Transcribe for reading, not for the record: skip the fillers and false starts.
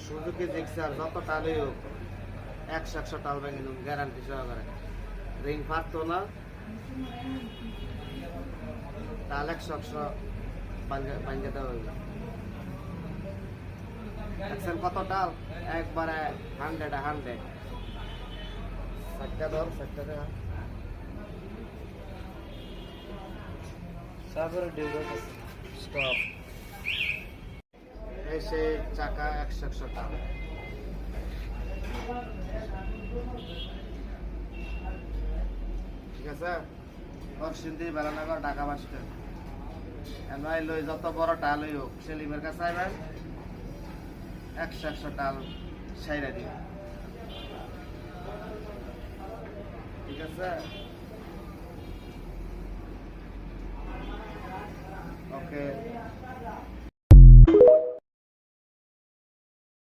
Suzuki Gixxer যত টালই হোক 100 টাল ভেঙে নিন গ্যারান্টি সহকারে। রিং ফাটতো না, টাল 100 ভাঙ্গে দেওয়া হইবে। দেখছেন কত টাল, একবারে 100 সাতটা ধর, সাতটা দেখা তারপরে ডিউরেট আছে। স্টপ। এই সে চাকা 100 টাল। ঠিক আছে, অর্শিন্দি বেলানগর ঢাকা বাস স্ট্যান্ড। এনআই লই যত বড় টালই হোক সেলিমের কাছে আইবেন, 100 টাল সাইরা দিবে। ঠিক আছে, ওকে।